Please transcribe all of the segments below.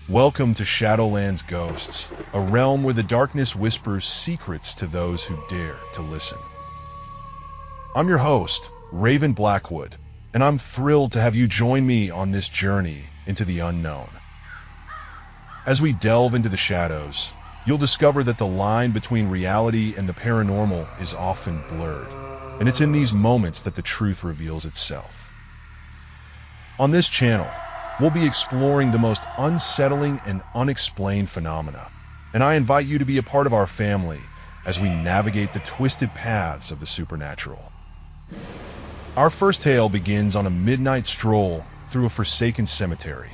Welcome to Shadowland's Ghosts, a realm where the darkness whispers secrets to those who dare to listen. I'm your host, Raven Blackwood, and I'm thrilled to have you join me on this journey into the unknown. As we delve into the shadows, you'll discover that the line between reality and the paranormal is often blurred, and it's in these moments that the truth reveals itself. On this channel, we'll be exploring the most unsettling and unexplained phenomena, and I invite you to be a part of our family as we navigate the twisted paths of the supernatural. Our first tale begins on a midnight stroll through a forsaken cemetery,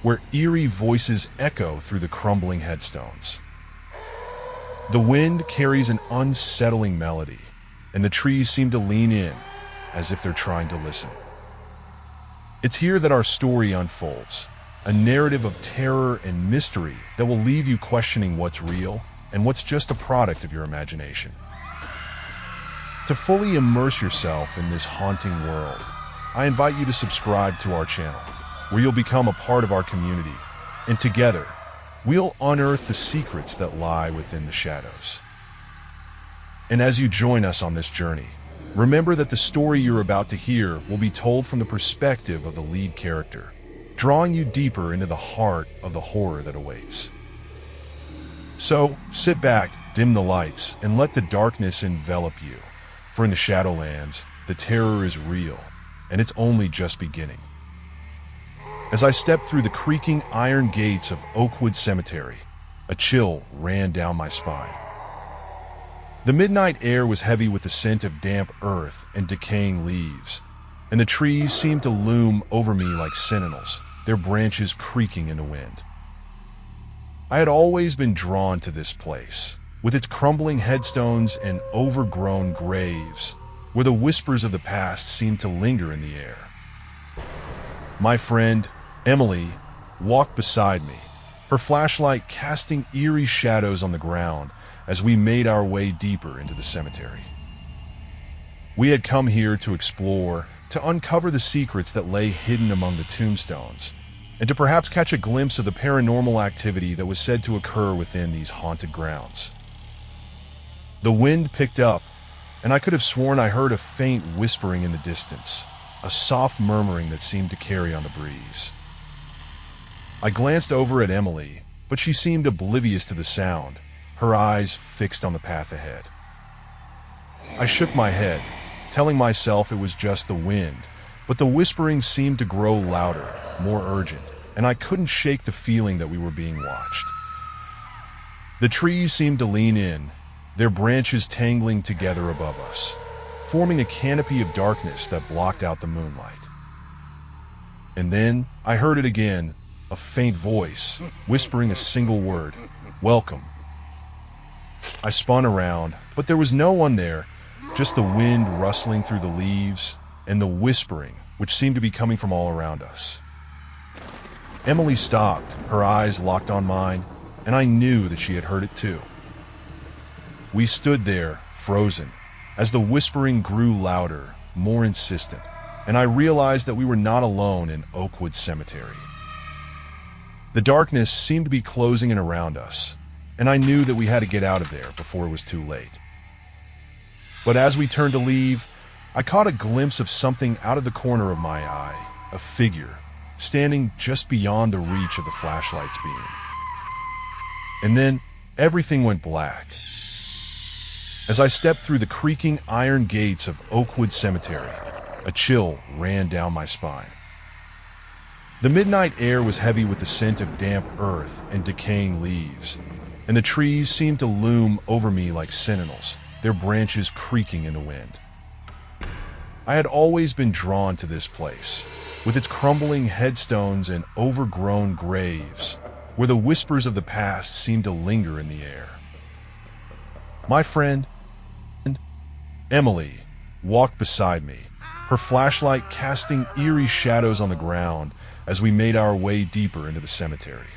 where eerie voices echo through the crumbling headstones. The wind carries an unsettling melody, and the trees seem to lean in, as if they're trying to listen. It's here that our story unfolds, a narrative of terror and mystery that will leave you questioning what's real and what's just a product of your imagination. To fully immerse yourself in this haunting world, I invite you to subscribe to our channel, where you'll become a part of our community, and together, we'll unearth the secrets that lie within the shadows. And as you join us on this journey, remember that the story you're about to hear will be told from the perspective of the lead character, drawing you deeper into the heart of the horror that awaits. So, sit back, dim the lights, and let the darkness envelop you, for in the Shadowlands, the terror is real, and it's only just beginning. As I stepped through the creaking iron gates of Oakwood Cemetery, a chill ran down my spine. The midnight air was heavy with the scent of damp earth and decaying leaves, and the trees seemed to loom over me like sentinels, their branches creaking in the wind. I had always been drawn to this place, with its crumbling headstones and overgrown graves, where the whispers of the past seemed to linger in the air. My friend, Emily, walked beside me, her flashlight casting eerie shadows on the ground as we made our way deeper into the cemetery. We had come here to explore, to uncover the secrets that lay hidden among the tombstones, and to perhaps catch a glimpse of the paranormal activity that was said to occur within these haunted grounds. The wind picked up, and I could have sworn I heard a faint whispering in the distance, a soft murmuring that seemed to carry on the breeze. I glanced over at Emily, but she seemed oblivious to the sound, her eyes fixed on the path ahead. I shook my head, telling myself it was just the wind, but the whispering seemed to grow louder, more urgent, and I couldn't shake the feeling that we were being watched. The trees seemed to lean in, their branches tangling together above us, forming a canopy of darkness that blocked out the moonlight. And then I heard it again, a faint voice, whispering a single word, "Welcome." I spun around, but there was no one there, just the wind rustling through the leaves and the whispering, which seemed to be coming from all around us. Emily stopped, her eyes locked on mine, and I knew that she had heard it too. We stood there, frozen, as the whispering grew louder, more insistent, and I realized that we were not alone in Oakwood Cemetery. The darkness seemed to be closing in around us, and I knew that we had to get out of there before it was too late. But as we turned to leave, I caught a glimpse of something out of the corner of my eye, a figure, standing just beyond the reach of the flashlight's beam. And then everything went black. As I stepped through the creaking iron gates of Oakwood Cemetery, a chill ran down my spine. The midnight air was heavy with the scent of damp earth and decaying leaves, and the trees seemed to loom over me like sentinels, their branches creaking in the wind. I had always been drawn to this place, with its crumbling headstones and overgrown graves, where the whispers of the past seemed to linger in the air. My friend, Emily, walked beside me, her flashlight casting eerie shadows on the ground as we made our way deeper into the cemetery.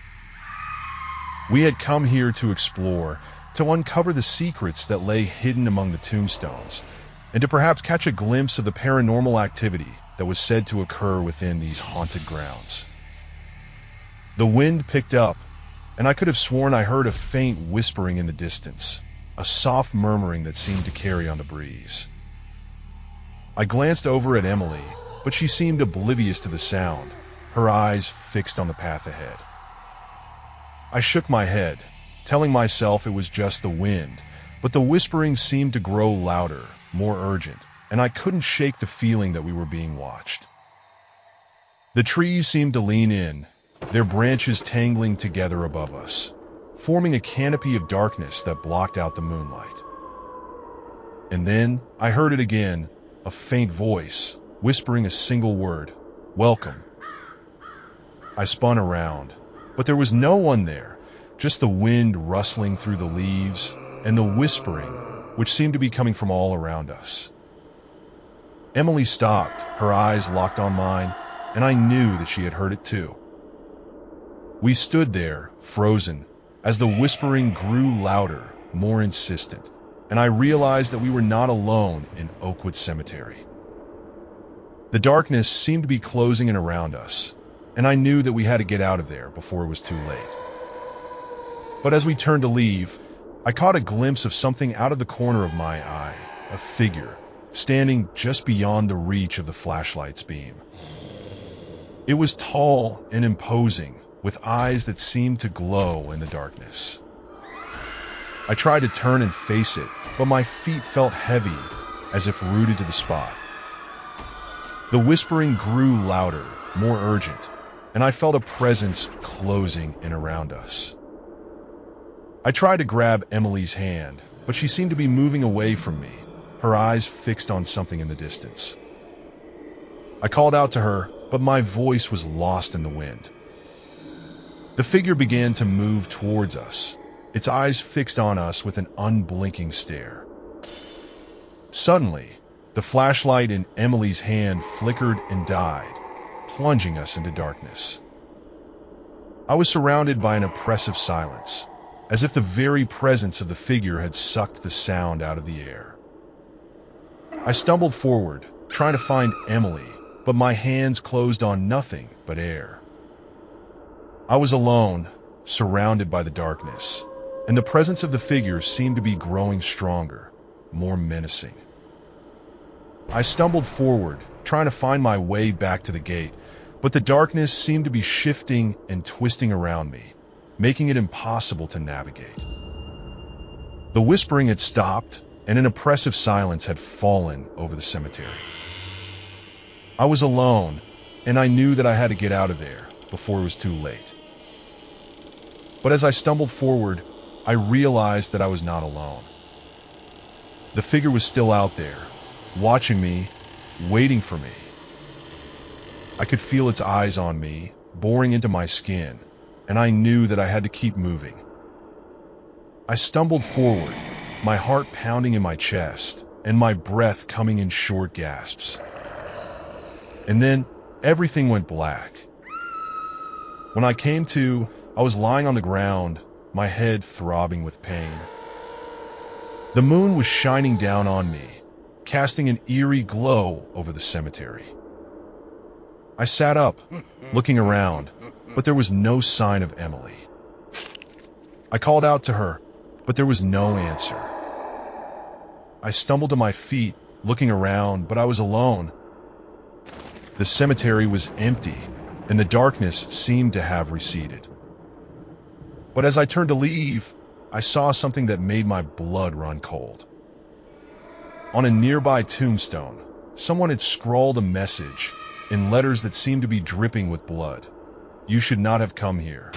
We had come here to explore, to uncover the secrets that lay hidden among the tombstones, and to perhaps catch a glimpse of the paranormal activity that was said to occur within these haunted grounds. The wind picked up, and I could have sworn I heard a faint whispering in the distance, a soft murmuring that seemed to carry on the breeze. I glanced over at Emily, but she seemed oblivious to the sound, her eyes fixed on the path ahead. I shook my head, telling myself it was just the wind, but the whispering seemed to grow louder, more urgent, and I couldn't shake the feeling that we were being watched. The trees seemed to lean in, their branches tangling together above us, forming a canopy of darkness that blocked out the moonlight. And then I heard it again, a faint voice, whispering a single word, "Welcome." I spun around, but there was no one there, just the wind rustling through the leaves and the whispering, which seemed to be coming from all around us. Emily stopped, her eyes locked on mine, and I knew that she had heard it too. We stood there, frozen, as the whispering grew louder, more insistent, and I realized that we were not alone in Oakwood Cemetery. The darkness seemed to be closing in around us, and I knew that we had to get out of there before it was too late. But as we turned to leave, I caught a glimpse of something out of the corner of my eye, a figure, standing just beyond the reach of the flashlight's beam. It was tall and imposing, with eyes that seemed to glow in the darkness. I tried to turn and face it, but my feet felt heavy, as if rooted to the spot. The whispering grew louder, more urgent, and I felt a presence closing in around us. I tried to grab Emily's hand, but she seemed to be moving away from me, her eyes fixed on something in the distance. I called out to her, but my voice was lost in the wind. The figure began to move towards us, its eyes fixed on us with an unblinking stare. Suddenly, the flashlight in Emily's hand flickered and died, plunging us into darkness. I was surrounded by an oppressive silence, as if the very presence of the figure had sucked the sound out of the air. I stumbled forward, trying to find Emily, but my hands closed on nothing but air. I was alone, surrounded by the darkness, and the presence of the figure seemed to be growing stronger, more menacing. I stumbled forward, trying to find my way back to the gate, but the darkness seemed to be shifting and twisting around me, making it impossible to navigate. The whispering had stopped, and an oppressive silence had fallen over the cemetery. I was alone, and I knew that I had to get out of there before it was too late. But as I stumbled forward, I realized that I was not alone. The figure was still out there, watching me, waiting for me. I could feel its eyes on me, boring into my skin, and I knew that I had to keep moving. I stumbled forward, my heart pounding in my chest, and my breath coming in short gasps. And then everything went black. When I came to, I was lying on the ground, my head throbbing with pain. The moon was shining down on me, casting an eerie glow over the cemetery. I sat up, looking around, but there was no sign of Emily. I called out to her, but there was no answer. I stumbled to my feet, looking around, but I was alone. The cemetery was empty, and the darkness seemed to have receded. But as I turned to leave, I saw something that made my blood run cold. On a nearby tombstone, someone had scrawled a message in letters that seemed to be dripping with blood. "You should not have come here."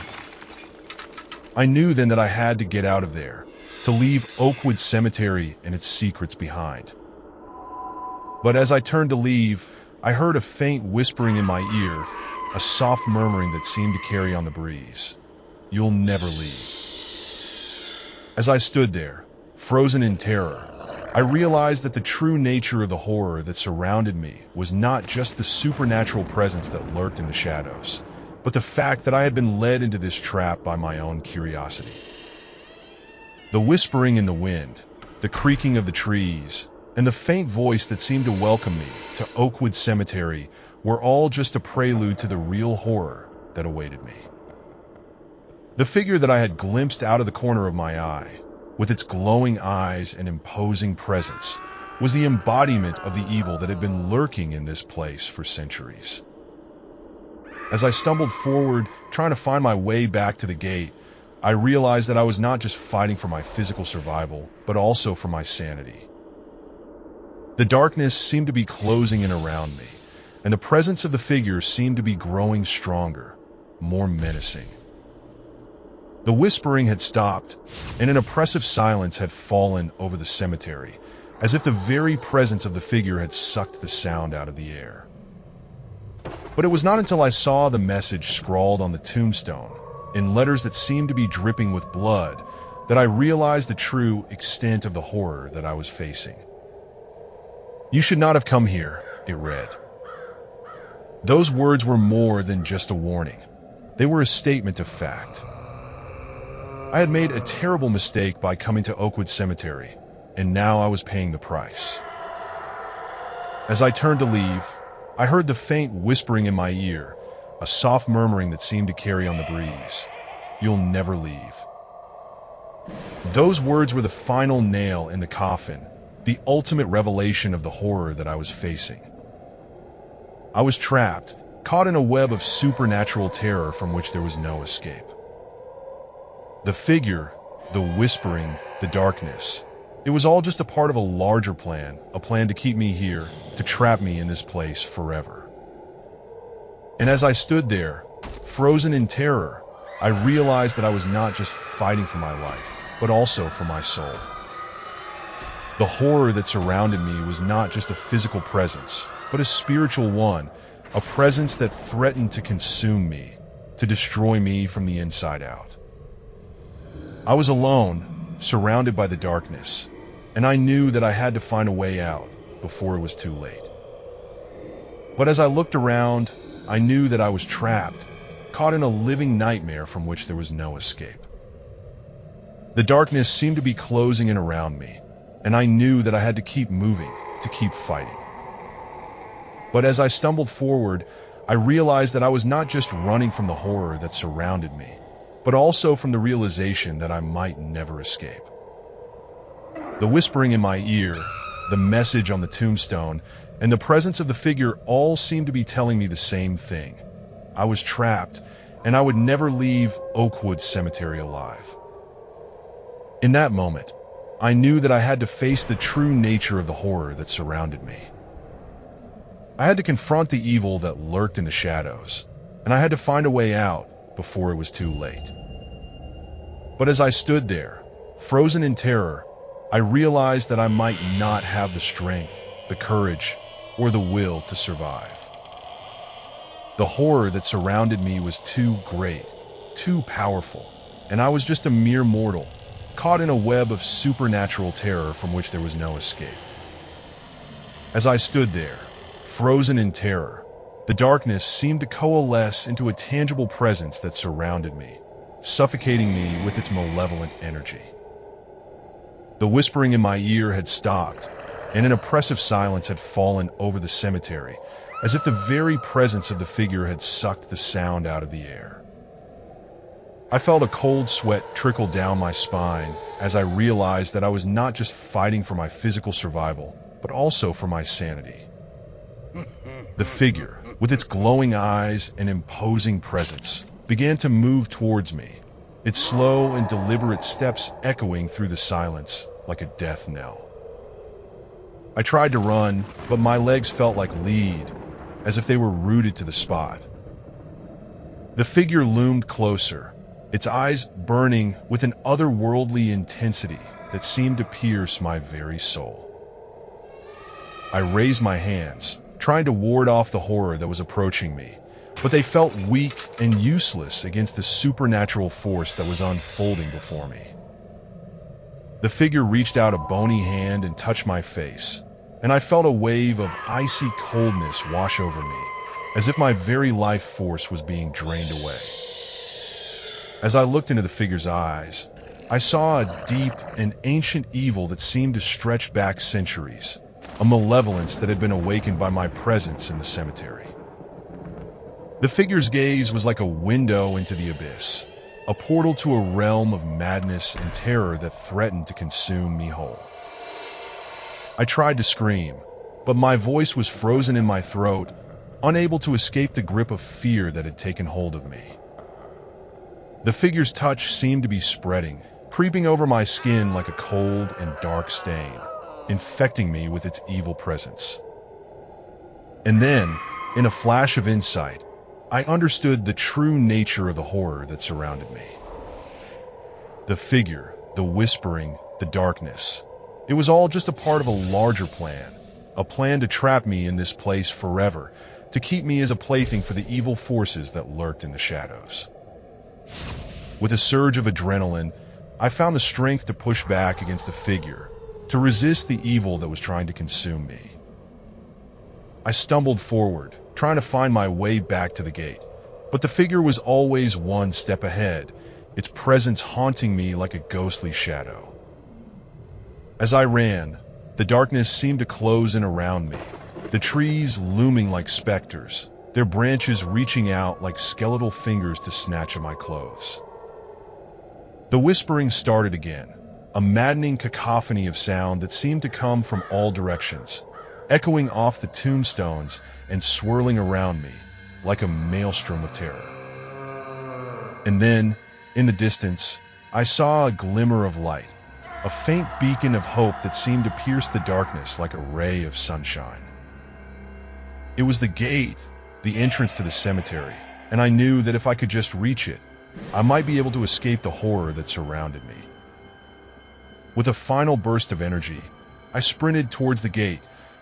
I knew then that I had to get out of there, to leave Oakwood Cemetery and its secrets behind. But as I turned to leave, I heard a faint whispering in my ear, a soft murmuring that seemed to carry on the breeze. "You'll never leave." As I stood there, frozen in terror, I realized that the true nature of the horror that surrounded me was not just the supernatural presence that lurked in the shadows, but the fact that I had been led into this trap by my own curiosity. The whispering in the wind, the creaking of the trees, and the faint voice that seemed to welcome me to Oakwood Cemetery were all just a prelude to the real horror that awaited me. The figure that I had glimpsed out of the corner of my eye, with its glowing eyes and imposing presence, was the embodiment of the evil that had been lurking in this place for centuries. As I stumbled forward, trying to find my way back to the gate, I realized that I was not just fighting for my physical survival, but also for my sanity. The darkness seemed to be closing in around me, and the presence of the figure seemed to be growing stronger, more menacing. The whispering had stopped, and an oppressive silence had fallen over the cemetery, as if the very presence of the figure had sucked the sound out of the air. But it was not until I saw the message scrawled on the tombstone, in letters that seemed to be dripping with blood, that I realized the true extent of the horror that I was facing. "You should not have come here," it read. Those words were more than just a warning. They were a statement of fact. I had made a terrible mistake by coming to Oakwood Cemetery, and now I was paying the price. As I turned to leave, I heard the faint whispering in my ear, a soft murmuring that seemed to carry on the breeze. "You'll never leave." Those words were the final nail in the coffin, the ultimate revelation of the horror that I was facing. I was trapped, caught in a web of supernatural terror from which there was no escape. The figure, the whispering, the darkness, it was all just a part of a larger plan, a plan to keep me here, to trap me in this place forever. And as I stood there, frozen in terror, I realized that I was not just fighting for my life, but also for my soul. The horror that surrounded me was not just a physical presence, but a spiritual one, a presence that threatened to consume me, to destroy me from the inside out. I was alone, surrounded by the darkness, and I knew that I had to find a way out before it was too late. But as I looked around, I knew that I was trapped, caught in a living nightmare from which there was no escape. The darkness seemed to be closing in around me, and I knew that I had to keep moving, to keep fighting. But as I stumbled forward, I realized that I was not just running from the horror that surrounded me, but also from the realization that I might never escape. The whispering in my ear, the message on the tombstone, and the presence of the figure all seemed to be telling me the same thing. I was trapped, and I would never leave Oakwood Cemetery alive. In that moment, I knew that I had to face the true nature of the horror that surrounded me. I had to confront the evil that lurked in the shadows, and I had to find a way out before it was too late. But as I stood there, frozen in terror, I realized that I might not have the strength, the courage, or the will to survive. The horror that surrounded me was too great, too powerful, and I was just a mere mortal, caught in a web of supernatural terror from which there was no escape. As I stood there, frozen in terror, the darkness seemed to coalesce into a tangible presence that surrounded me, suffocating me with its malevolent energy. The whispering in my ear had stopped, and an oppressive silence had fallen over the cemetery, as if the very presence of the figure had sucked the sound out of the air. I felt a cold sweat trickle down my spine as I realized that I was not just fighting for my physical survival, but also for my sanity. The figure, with its glowing eyes and imposing presence, began to move towards me, its slow and deliberate steps echoing through the silence like a death knell. I tried to run, but my legs felt like lead, as if they were rooted to the spot. The figure loomed closer, its eyes burning with an otherworldly intensity that seemed to pierce my very soul. I raised my hands, trying to ward off the horror that was approaching me, but they felt weak and useless against the supernatural force that was unfolding before me. The figure reached out a bony hand and touched my face, and I felt a wave of icy coldness wash over me, as if my very life force was being drained away. As I looked into the figure's eyes, I saw a deep and ancient evil that seemed to stretch back centuries, a malevolence that had been awakened by my presence in the cemetery. The figure's gaze was like a window into the abyss, a portal to a realm of madness and terror that threatened to consume me whole. I tried to scream, but my voice was frozen in my throat, unable to escape the grip of fear that had taken hold of me. The figure's touch seemed to be spreading, creeping over my skin like a cold and dark stain, infecting me with its evil presence. And then, in a flash of insight, I understood the true nature of the horror that surrounded me. The figure, the whispering, the darkness. It was all just a part of a larger plan, a plan to trap me in this place forever, to keep me as a plaything for the evil forces that lurked in the shadows. With a surge of adrenaline, I found the strength to push back against the figure, to resist the evil that was trying to consume me. I stumbled forward, trying to find my way back to the gate, but the figure was always one step ahead, its presence haunting me like a ghostly shadow. As I ran, the darkness seemed to close in around me, the trees looming like specters, their branches reaching out like skeletal fingers to snatch at my clothes. The whispering started again, a maddening cacophony of sound that seemed to come from all directions, echoing off the tombstones and swirling around me like a maelstrom of terror. And then, in the distance, I saw a glimmer of light, a faint beacon of hope that seemed to pierce the darkness like a ray of sunshine. It was the gate, the entrance to the cemetery, and I knew that if I could just reach it, I might be able to escape the horror that surrounded me. With a final burst of energy, I sprinted towards the gate,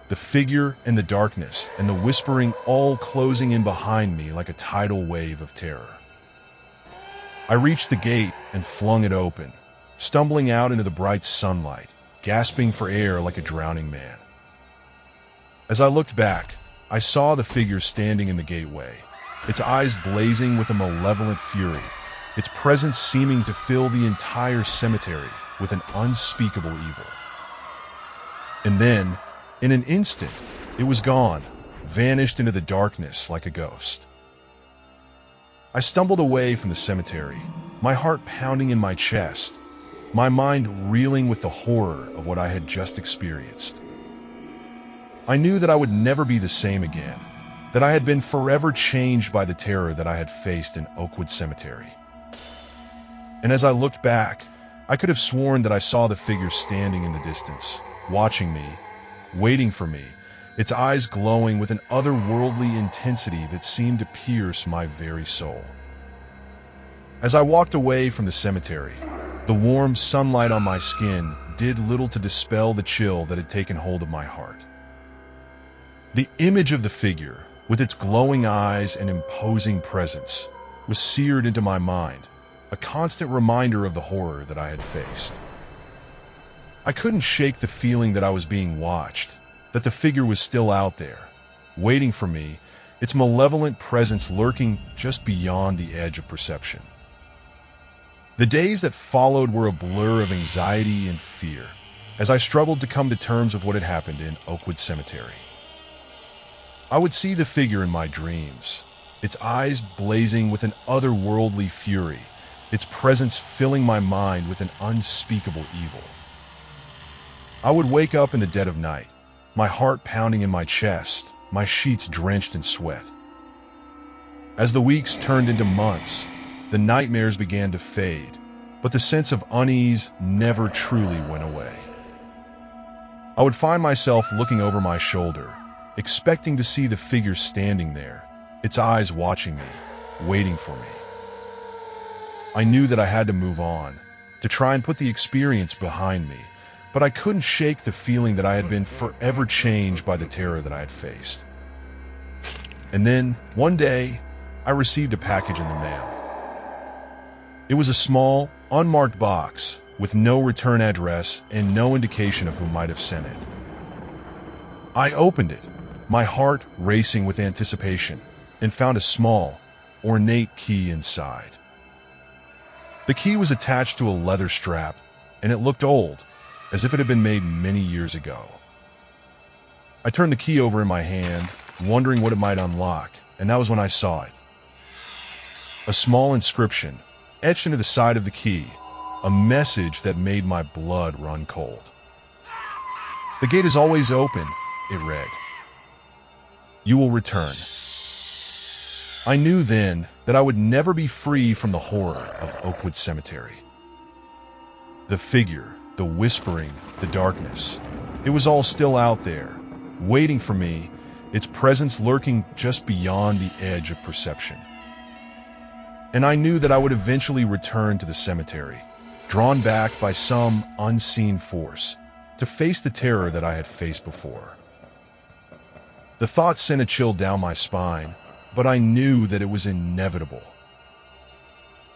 the figure and the darkness and the whispering all closing in behind me like a tidal wave of terror. I reached the gate and flung it open, stumbling out into the bright sunlight, gasping for air like a drowning man. As I looked back, I saw the figure standing in the gateway, its eyes blazing with a malevolent fury, its presence seeming to fill the entire cemetery with an unspeakable evil. And then, in an instant, it was gone, vanished into the darkness like a ghost. I stumbled away from the cemetery, my heart pounding in my chest, my mind reeling with the horror of what I had just experienced. I knew that I would never be the same again, that I had been forever changed by the terror that I had faced in Oakwood Cemetery. And as I looked back, I could have sworn that I saw the figure standing in the distance, watching me, waiting for me, its eyes glowing with an otherworldly intensity that seemed to pierce my very soul. As I walked away from the cemetery, the warm sunlight on my skin did little to dispel the chill that had taken hold of my heart. The image of the figure, with its glowing eyes and imposing presence, was seared into my mind, a constant reminder of the horror that I had faced. I couldn't shake the feeling that I was being watched, that the figure was still out there, waiting for me, its malevolent presence lurking just beyond the edge of perception. The days that followed were a blur of anxiety and fear, as I struggled to come to terms with what had happened in Oakwood Cemetery. I would see the figure in my dreams, its eyes blazing with an otherworldly fury, its presence filling my mind with an unspeakable evil. I would wake up in the dead of night, my heart pounding in my chest, my sheets drenched in sweat. As the weeks turned into months, the nightmares began to fade, but the sense of unease never truly went away. I would find myself looking over my shoulder, expecting to see the figure standing there, its eyes watching me, waiting for me. I knew that I had to move on, to try and put the experience behind me, but I couldn't shake the feeling that I had been forever changed by the terror that I had faced. And then, one day, I received a package in the mail. It was a small, unmarked box with no return address and no indication of who might have sent it. I opened it, my heart racing with anticipation, and found a small, ornate key inside. The key was attached to a leather strap, and it looked old, as if it had been made many years ago. I turned the key over in my hand, wondering what it might unlock, and that was when I saw it. A small inscription, etched into the side of the key, a message that made my blood run cold. "The gate is always open," it read. "You will return." I knew then that I would never be free from the horror of Oakwood Cemetery. The figure, the whispering, the darkness, it was all still out there, waiting for me, its presence lurking just beyond the edge of perception. And I knew that I would eventually return to the cemetery, drawn back by some unseen force, to face the terror that I had faced before. The thought sent a chill down my spine, but I knew that it was inevitable.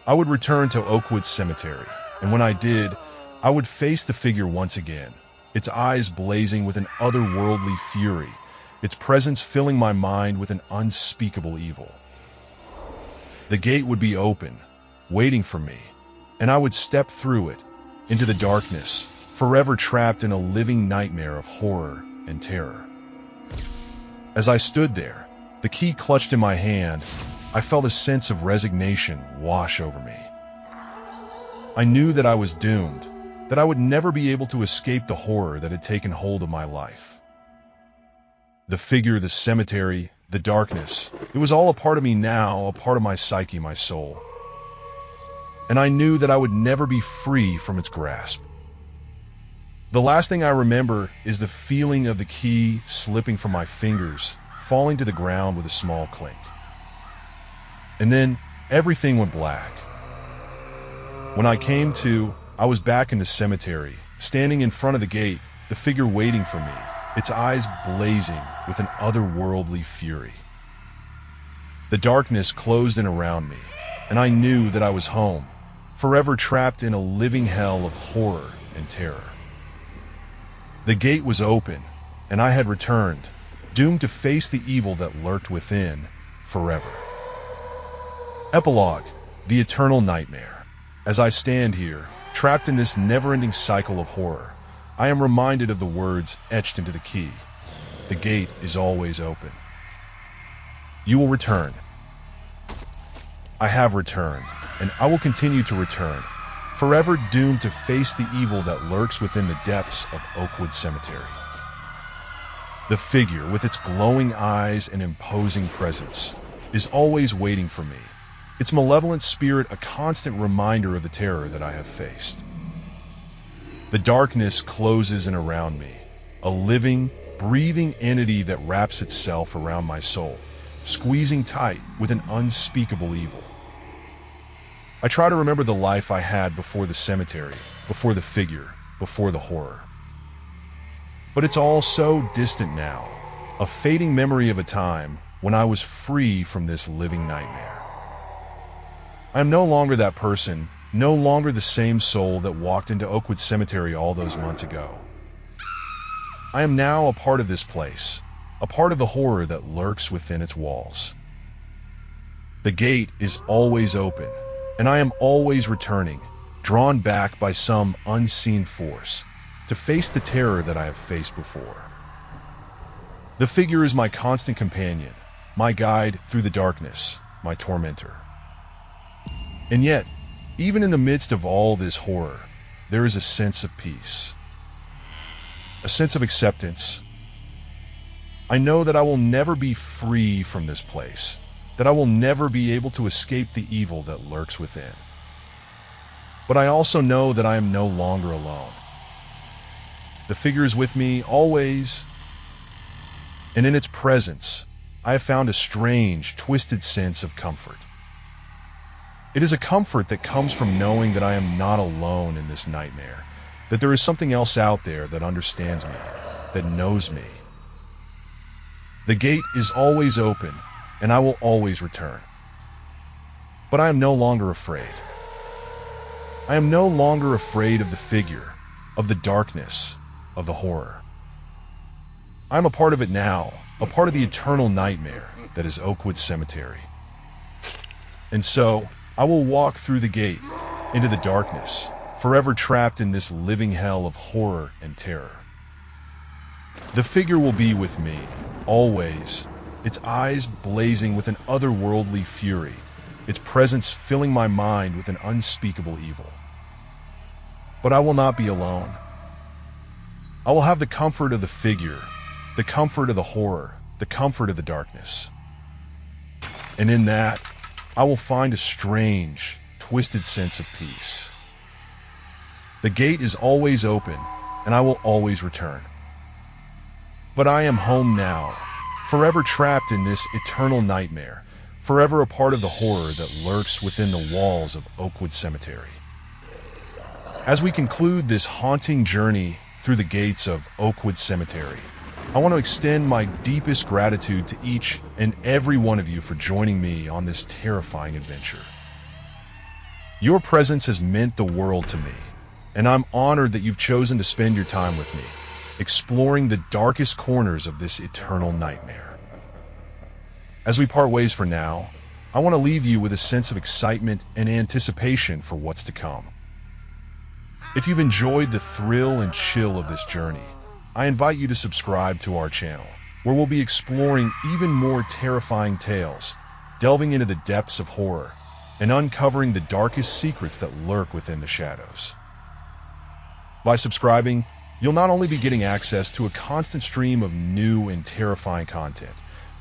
I would return to Oakwood Cemetery, and when I did, I would face the figure once again, its eyes blazing with an otherworldly fury, its presence filling my mind with an unspeakable evil. The gate would be open, waiting for me, and I would step through it, into the darkness, forever trapped in a living nightmare of horror and terror. As I stood there, the key clutched in my hand, I felt a sense of resignation wash over me. I knew that I was doomed, that I would never be able to escape the horror that had taken hold of my life. The figure, the cemetery, the darkness, it was all a part of me now, a part of my psyche, my soul. And I knew that I would never be free from its grasp. The last thing I remember is the feeling of the key slipping from my fingers, falling to the ground with a small clink. And then everything went black. When I came to, I was back in the cemetery, standing in front of the gate, the figure waiting for me, its eyes blazing with an otherworldly fury. The darkness closed in around me, and I knew that I was home, forever trapped in a living hell of horror and terror. The gate was open, and I had returned, doomed to face the evil that lurked within forever. Epilogue, the eternal nightmare. As I stand here, trapped in this never-ending cycle of horror, I am reminded of the words etched into the key. The gate is always open. You will return. I have returned, and I will continue to return, forever doomed to face the evil that lurks within the depths of Oakwood Cemetery. The figure, with its glowing eyes and imposing presence, is always waiting for me, its malevolent spirit a constant reminder of the terror that I have faced. The darkness closes in around me, a living, breathing entity that wraps itself around my soul, squeezing tight with an unspeakable evil. I try to remember the life I had before the cemetery, before the figure, before the horror. But it's all so distant now, a fading memory of a time when I was free from this living nightmare. I am no longer that person, no longer the same soul that walked into Oakwood Cemetery all those months ago. I am now a part of this place, a part of the horror that lurks within its walls. The gate is always open, and I am always returning, drawn back by some unseen force, to face the terror that I have faced before. The figure is my constant companion, my guide through the darkness, my tormentor. And yet, even in the midst of all this horror, there is a sense of peace, a sense of acceptance. I know that I will never be free from this place, that I will never be able to escape the evil that lurks within. But I also know that I am no longer alone. The figure is with me always, and in its presence, I have found a strange, twisted sense of comfort. It is a comfort that comes from knowing that I am not alone in this nightmare, that there is something else out there that understands me, that knows me. The gate is always open, and I will always return. But I am no longer afraid. I am no longer afraid of the figure, of the darkness, of the horror. I am a part of it now, a part of the eternal nightmare that is Oakwood Cemetery. And so, I will walk through the gate, into the darkness, forever trapped in this living hell of horror and terror. The figure will be with me, always, its eyes blazing with an otherworldly fury, its presence filling my mind with an unspeakable evil. But I will not be alone. I will have the comfort of the figure, the comfort of the horror, the comfort of the darkness. And in that, I will find a strange, twisted sense of peace. The gate is always open, and I will always return. But I am home now, forever trapped in this eternal nightmare, forever a part of the horror that lurks within the walls of Oakwood Cemetery. As we conclude this haunting journey through the gates of Oakwood Cemetery, I want to extend my deepest gratitude to each and every one of you for joining me on this terrifying adventure. Your presence has meant the world to me, and I'm honored that you've chosen to spend your time with me, exploring the darkest corners of this eternal nightmare. As we part ways for now, I want to leave you with a sense of excitement and anticipation for what's to come. If you've enjoyed the thrill and chill of this journey, I invite you to subscribe to our channel, where we'll be exploring even more terrifying tales, delving into the depths of horror, and uncovering the darkest secrets that lurk within the shadows. By subscribing, you'll not only be getting access to a constant stream of new and terrifying content,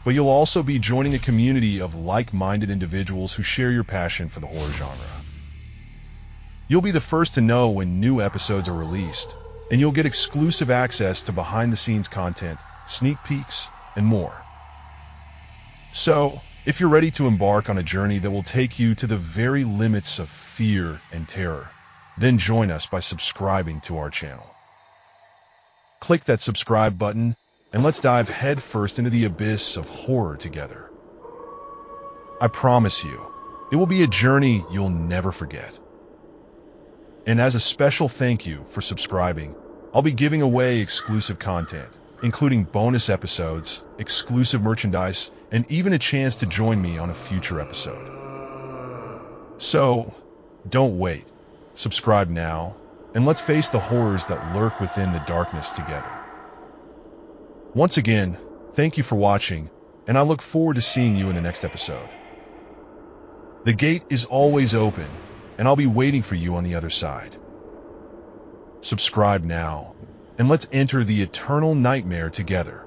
but you'll also be joining a community of like-minded individuals who share your passion for the horror genre. You'll be the first to know when new episodes are released, and you'll get exclusive access to behind-the-scenes content, sneak peeks, and more. So, if you're ready to embark on a journey that will take you to the very limits of fear and terror, then join us by subscribing to our channel. Click that subscribe button, and let's dive headfirst into the abyss of horror together. I promise you, it will be a journey you'll never forget. And as a special thank you for subscribing, I'll be giving away exclusive content, including bonus episodes, exclusive merchandise, and even a chance to join me on a future episode. So, don't wait. Subscribe now, and let's face the horrors that lurk within the darkness together. Once again, thank you for watching, and I look forward to seeing you in the next episode. The gate is always open, and I'll be waiting for you on the other side. Subscribe now, and let's enter the eternal nightmare together.